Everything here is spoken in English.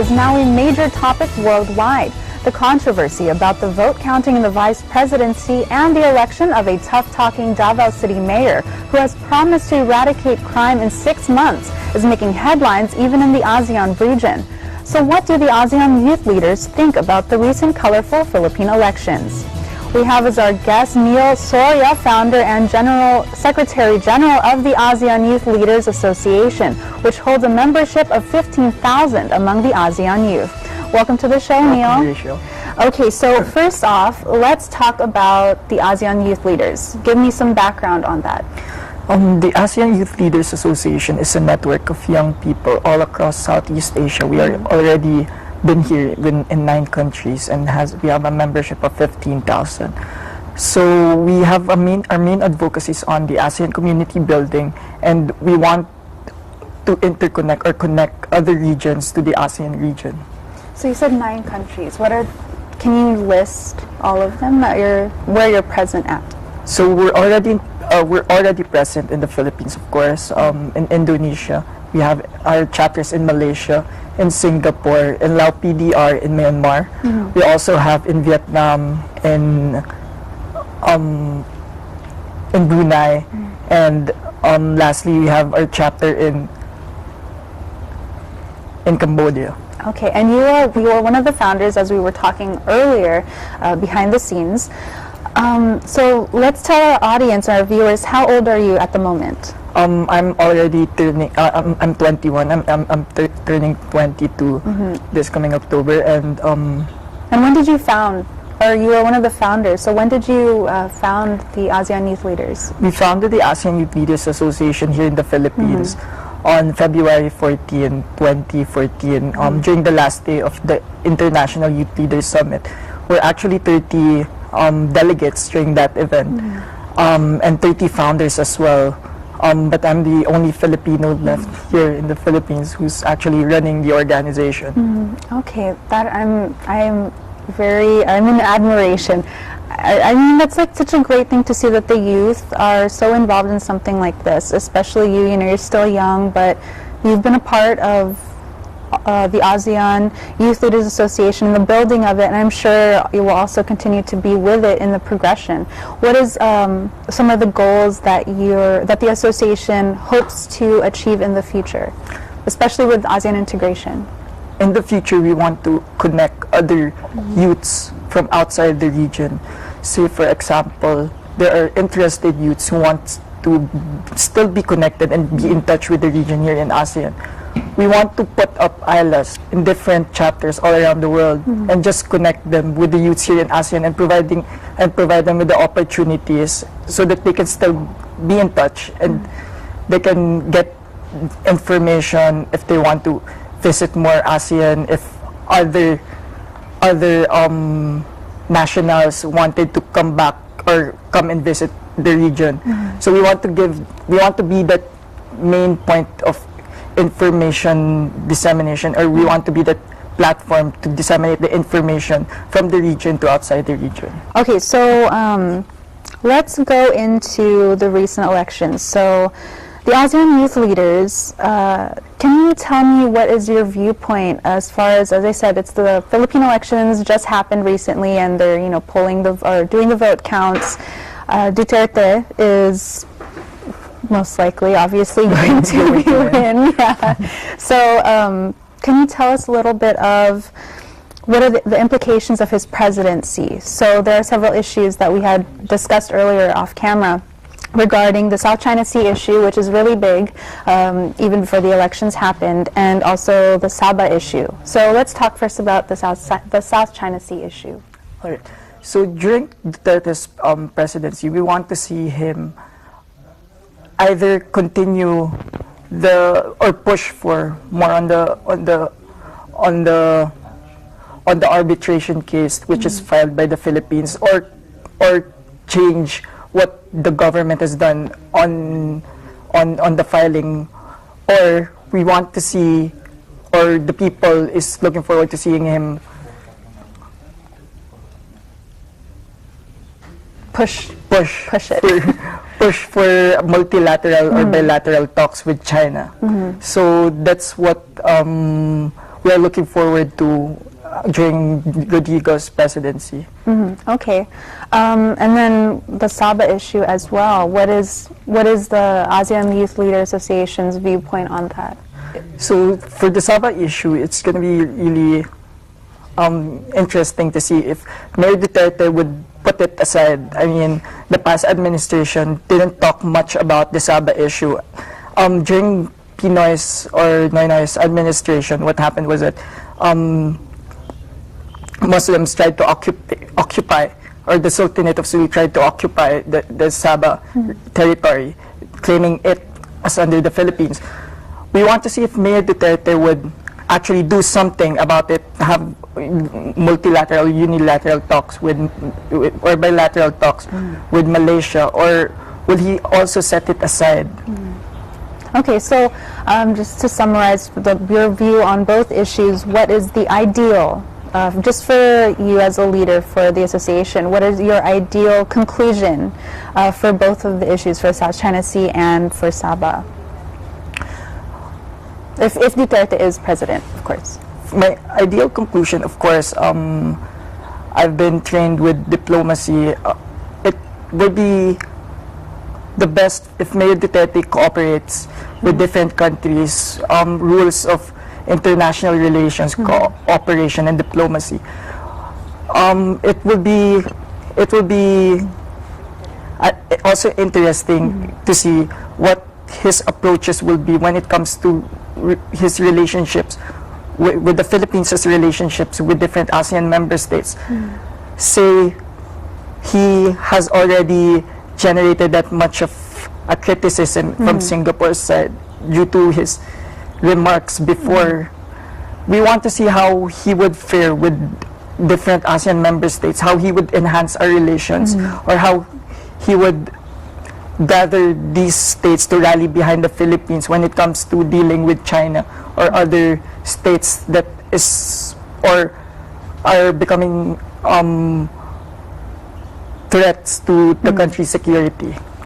is now a major topic worldwide. The controversy about the vote counting in the vice presidency and the election of a tough-talking Davao City mayor who has promised to eradicate crime in 6 months is making headlines even in the ASEAN region. So what do the ASEAN youth leaders think about the recent colorful Philippine elections? We have as our guest Neil Soria, founder and Secretary General of the ASEAN Youth Leaders Association, which holds a membership of 15,000 among the ASEAN youth. Welcome to the show, Neil. Okay, so first off, let's talk about the ASEAN Youth Leaders. Give me some background on that. The ASEAN Youth Leaders Association is a network of young people all across Southeast Asia. We are already been here in 9 countries and we have a membership of 15,000. So we have our main advocacy is on the ASEAN community building, and we want to interconnect or connect other regions to the ASEAN region. So you said 9 countries. Can you list all of them where you're present at? So we're already present in the Philippines, of course, in Indonesia. We have our chapters in Malaysia, in Singapore, in Lao PDR, in Myanmar. We also have in Vietnam, in Brunei, and lastly we have our chapter in Cambodia. Okay, and you are one of the founders, as we were talking earlier, behind the scenes. So let's tell our audience, our viewers, how old are you at the moment? I'm already turning. I'm 21. I'm turning 22 this coming October. And when did you found? Or you were one of the founders. So when did you found the ASEAN Youth Leaders? We founded the ASEAN Youth Leaders Association here in the Philippines on February 14, 2014, during the last day of the International Youth Leaders Summit. We're actually 30 delegates during that event, and 30 founders as well. But I'm the only Filipino left here in the Philippines who's actually running the organization. Okay, I'm in admiration. I mean, that's like such a great thing to see that the youth are so involved in something like this, especially you. You know, you're still young, but you've been a part of the ASEAN Youth Leaders Association, the building of it, and I'm sure you will also continue to be with it in the progression. What is some of the goals that the association hopes to achieve in the future, especially with ASEAN integration? In the future, we want to connect other youths from outside the region. Say, for example, there are interested youths who want to still be connected and be in touch with the region here in ASEAN. We want to put up AYLAs in different chapters all around the world and just connect them with the youths here in ASEAN and provide them with the opportunities so that they can still be in touch and they can get information if they want to visit more ASEAN, if other nationals wanted to come back or come and visit the region. So we want to be that main point of information dissemination, or we want to be that platform to disseminate the information from the region to outside the region. Okay, so let's go into the recent elections. So the ASEAN Youth Leaders, can you tell me what is your viewpoint as far as I said, it's the Philippine elections just happened recently, and they're doing the vote counts. Duterte is most likely, obviously, going to win. Yeah. So, can you tell us a little bit of what are the implications of his presidency? So, there are several issues that we had discussed earlier off camera regarding the South China Sea issue, which is really big, even before the elections happened, and also the Sabah issue. So, let's talk first about the South China Sea issue. All right. So, during Duterte's presidency, we want to see him either continue or push for more on the arbitration case which is filed by the Philippines, or change what the government has done on the filing, or we want to see, or the people is looking forward to seeing him push for multilateral or bilateral talks with China. So that's what we are looking forward to during Rodrigo's presidency. Okay. And then the Sabah issue as well. What is the ASEAN Youth Leader Association's viewpoint on that? So for the Sabah issue, it's going to be really interesting to see if Mayor Duterte would put it aside. I mean, the past administration didn't talk much about the Sabah issue. During Pinoy's or Noynoy's administration, what happened was that Muslims tried to occupy, or the Sultanate of Sulu tried to occupy the Sabah territory, claiming it as under the Philippines. We want to see if Mayor Duterte would actually do something about it, have multilateral, unilateral talks with or bilateral talks with Malaysia, or will he also set it aside? Okay, so just to summarize your view on both issues, what is the ideal, just for you as a leader for the association, what is your ideal conclusion for both of the issues, for South China Sea and for Sabah? If Duterte is president, of course. My ideal conclusion, of course, I've been trained with diplomacy. It would be the best if Mayor Duterte cooperates with different countries, rules of international relations, cooperation, and diplomacy. It will be also interesting to see what his approaches will be when it comes to his relationships with the Philippines, relationships with different ASEAN member states. Say he has already generated that much of a criticism from Singapore's side due to his remarks before. We want to see how he would fare with different ASEAN member states, how he would enhance our relations, or how he would gather these states to rally behind the Philippines when it comes to dealing with China or other states that is or are becoming threats to the country's security.